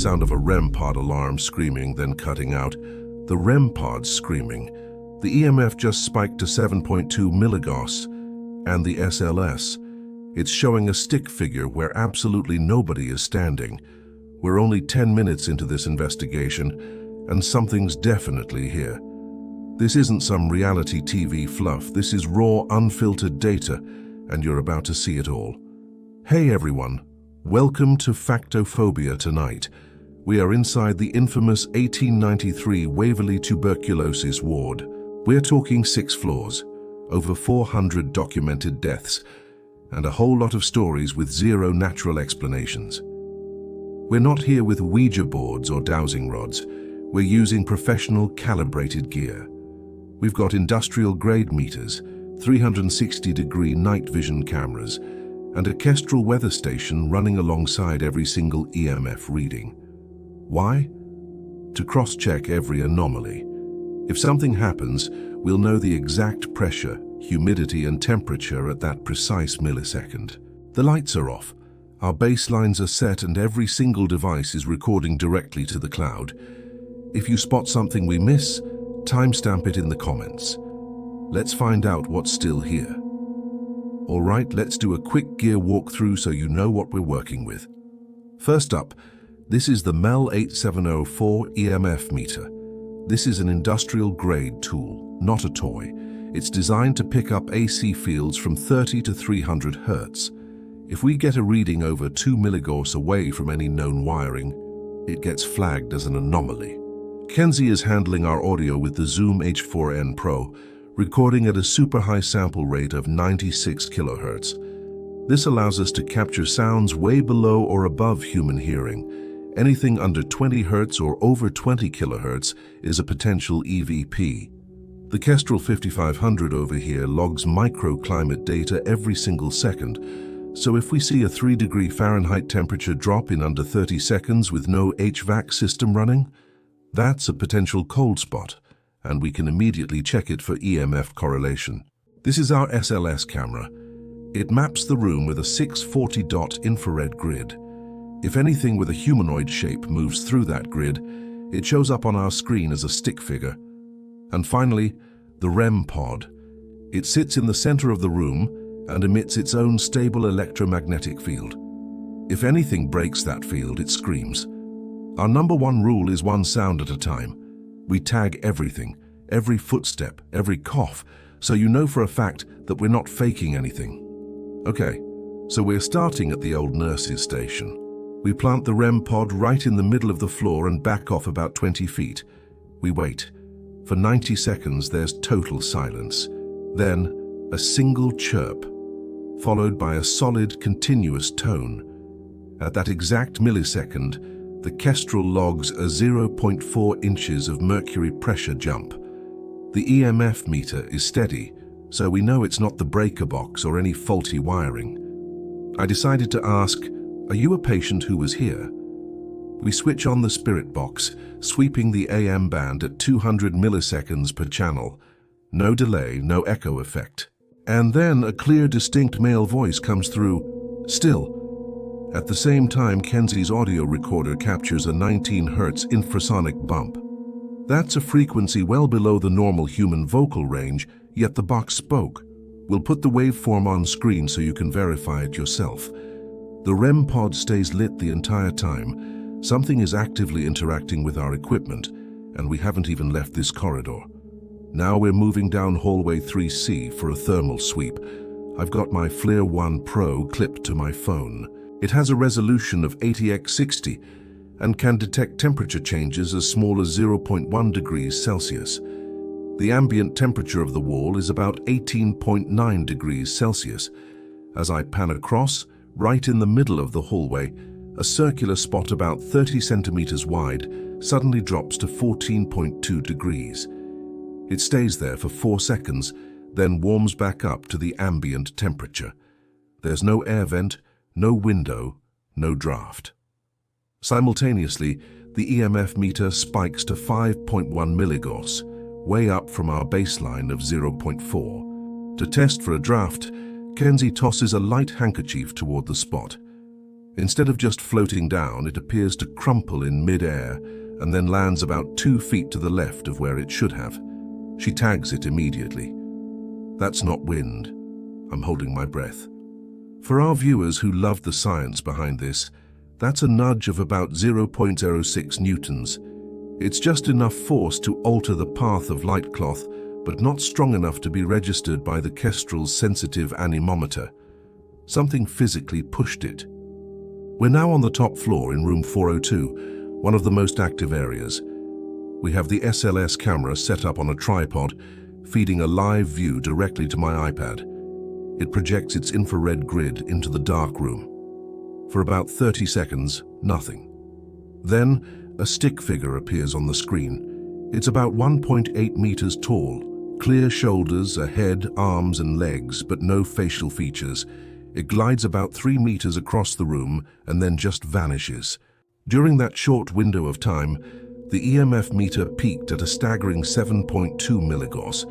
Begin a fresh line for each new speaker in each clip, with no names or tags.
sound of a REM pod alarm screaming, then cutting out. The REM pod's screaming. The EMF just spiked to 7.2 milligauss, and the SLS. It's showing a stick figure where absolutely nobody is standing. We're only 10 minutes into this investigation, and something's definitely here. This isn't some reality TV fluff. This is raw, unfiltered data, and you're about to see it all. Hey everyone, welcome to FACTOPHOBIA tonight. We are inside the infamous 1893 Waverley tuberculosis ward. We're talking 6 floors, over 400 documented deaths, and a whole lot of stories with zero natural explanations. We're not here with Ouija boards or dowsing rods. We're using professional calibrated gear. We've got industrial-grade meters, 360-degree night vision cameras, and a Kestrel weather station running alongside every single EMF reading. Why? To cross-check every anomaly. If something happens, we'll know the exact pressure, humidity, and temperature at that precise millisecond. The lights are off, our baselines are set, and every single device is recording directly to the cloud. If you spot something we miss, timestamp it in the comments. Let's find out what's still here. All right, let's do a quick gear walkthrough so you know what we're working with. First up, this is the MEL 8704 EMF meter. This is an industrial-grade tool, not a toy. It's designed to pick up AC fields from 30 to 300 Hertz. If we get a reading over 2 milligauss away from any known wiring, it gets flagged as an anomaly. Kenzie is handling our audio with the Zoom H4n Pro, recording at a super high sample rate of 96 kilohertz. This allows us to capture sounds way below or above human hearing. Anything under 20 Hz or over 20 kHz is a potential EVP. The Kestrel 5500 over here logs microclimate data every single second, so if we see a 3-degree Fahrenheit temperature drop in under 30 seconds with no HVAC system running, that's a potential cold spot, and we can immediately check it for EMF correlation. This is our SLS camera. It maps the room with a 640-dot infrared grid. If anything with a humanoid shape moves through that grid, it shows up on our screen as a stick figure. And finally, the REM pod. It sits in the center of the room and emits its own stable electromagnetic field. If anything breaks that field, it screams. Our number one rule is one sound at a time. We tag everything, every footstep, every cough, so you know for a fact that we're not faking anything. Okay, so we're starting at the old nurse's station. We plant the REM pod right in the middle of the floor and back off about 20 feet. We wait. For 90 seconds, there's total silence. Then, a single chirp, followed by a solid, continuous tone. At that exact millisecond, the Kestrel logs a 0.4 inches of mercury pressure jump. The EMF meter is steady, so we know it's not the breaker box or any faulty wiring. I decided to ask, "Are you a patient who was here?" We switch on the spirit box, sweeping the AM band at 200 milliseconds per channel. No delay, no echo effect. And then a clear, distinct male voice comes through, "Still." At the same time, Kenzie's audio recorder captures a 19 Hz infrasonic bump. That's a frequency well below the normal human vocal range, yet the box spoke. We'll put the waveform on screen so you can verify it yourself. The REM pod stays lit the entire time. Something is actively interacting with our equipment, and we haven't even left this corridor. Now we're moving down hallway 3C for a thermal sweep. I've got my FLIR 1 Pro clipped to my phone. It has a resolution of 80x60 and can detect temperature changes as small as 0.1 degrees Celsius. The ambient temperature of the wall is about 18.9 degrees Celsius. As I pan across, right in the middle of the hallway, a circular spot about 30 centimeters wide suddenly drops to 14.2 degrees. It stays there for 4 seconds, then warms back up to the ambient temperature. There's no air vent, no window, no draft. Simultaneously, the EMF meter spikes to 5.1 milligauss, way up from our baseline of 0.4. To test for a draft, Kenzie tosses a light handkerchief toward the spot. Instead of just floating down, it appears to crumple in mid-air and then lands about 2 feet to the left of where it should have. She tags it immediately. That's not wind. I'm holding my breath. For our viewers who love the science behind this, that's a nudge of about 0.06 newtons. It's just enough force to alter the path of light cloth, but not strong enough to be registered by the Kestrel's sensitive anemometer. Something physically pushed it. We're now on the top floor in room 402, one of the most active areas. We have the SLS camera set up on a tripod, feeding a live view directly to my iPad. It projects its infrared grid into the dark room. For about 30 seconds, nothing. Then, a stick figure appears on the screen. It's about 1.8 meters tall, clear shoulders, a head, arms and legs, but no facial features. It glides about 3 meters across the room and then just vanishes. During that short window of time, the EMF meter peaked at a staggering 7.2 milligauss.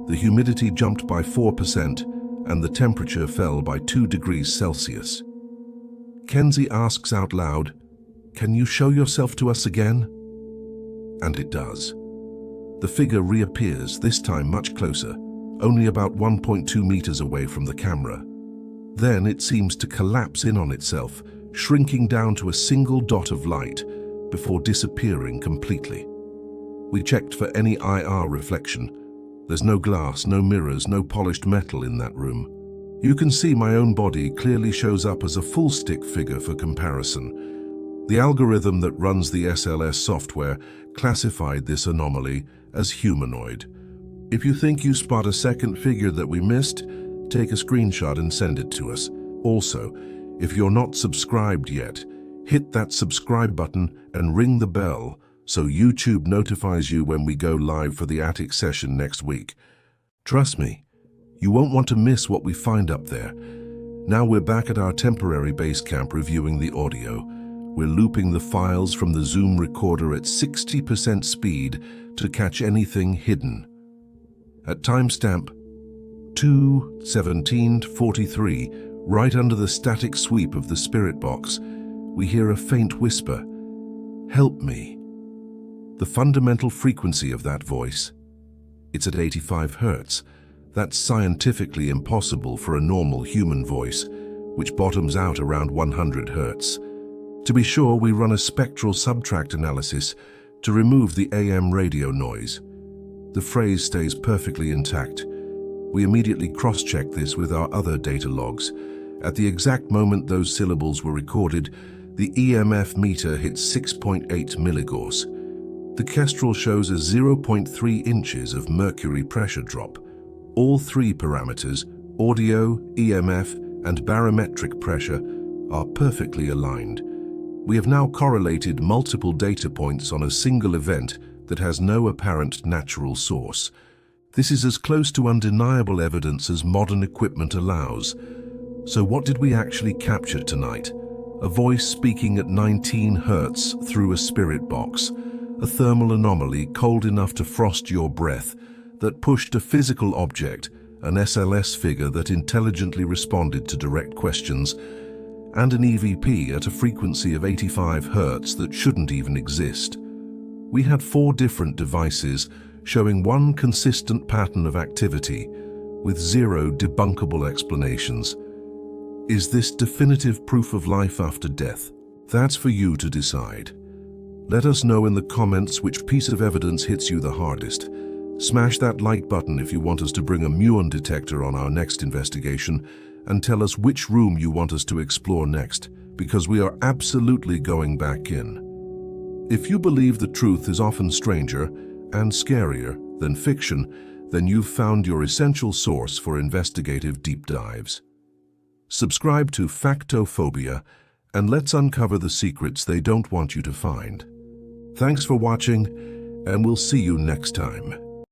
The humidity jumped by 4% and the temperature fell by 2 degrees Celsius. Kenzie asks out loud, "Can you show yourself to us again?" And it does. The figure reappears, this time much closer, only about 1.2 meters away from the camera. Then it seems to collapse in on itself, shrinking down to a single dot of light before disappearing completely. We checked for any IR reflection. There's no glass, no mirrors, no polished metal in that room. You can see my own body clearly shows up as a full stick figure for comparison. The algorithm that runs the SLS software classified this anomaly as humanoid. If you think you spot a second figure that we missed, take a screenshot and send it to us. Also, if you're not subscribed yet, hit that subscribe button and ring the bell so YouTube notifies you when we go live for the attic session next week. Trust me, you won't want to miss what we find up there. Now we're back at our temporary base camp reviewing the audio. We're looping the files from the Zoom recorder at 60% speed to catch anything hidden. At timestamp 2:17:43, right under the static sweep of the spirit box, we hear a faint whisper, "Help me." The fundamental frequency of that voice, it's at 85 hertz. That's scientifically impossible for a normal human voice, which bottoms out around 100 hertz. To be sure, we run a spectral subtract analysis to remove the AM radio noise. The phrase stays perfectly intact. We immediately cross-check this with our other data logs. At the exact moment those syllables were recorded, the EMF meter hit 6.8 milligauss. The Kestrel shows a 0.3 inches of mercury pressure drop. All 3 parameters, audio, EMF, and barometric pressure, are perfectly aligned. We have now correlated multiple data points on a single event that has no apparent natural source. This is as close to undeniable evidence as modern equipment allows. So what did we actually capture tonight? A voice speaking at 19 hertz through a spirit box. A thermal anomaly cold enough to frost your breath that pushed a physical object, an SLS figure that intelligently responded to direct questions, and an EVP at a frequency of 85 hertz that shouldn't even exist. We had 4 different devices showing one consistent pattern of activity with 0 debunkable explanations. Is this definitive proof of life after death? That's for you to decide. Let us know in the comments which piece of evidence hits you the hardest. Smash that like button if you want us to bring a muon detector on our next investigation, and tell us which room you want us to explore next, because we are absolutely going back in. If you believe the truth is often stranger and scarier than fiction, then you've found your essential source for investigative deep dives. Subscribe to FACTOPHOBIA and let's uncover the secrets they don't want you to find. Thanks for watching, and we'll see you next time.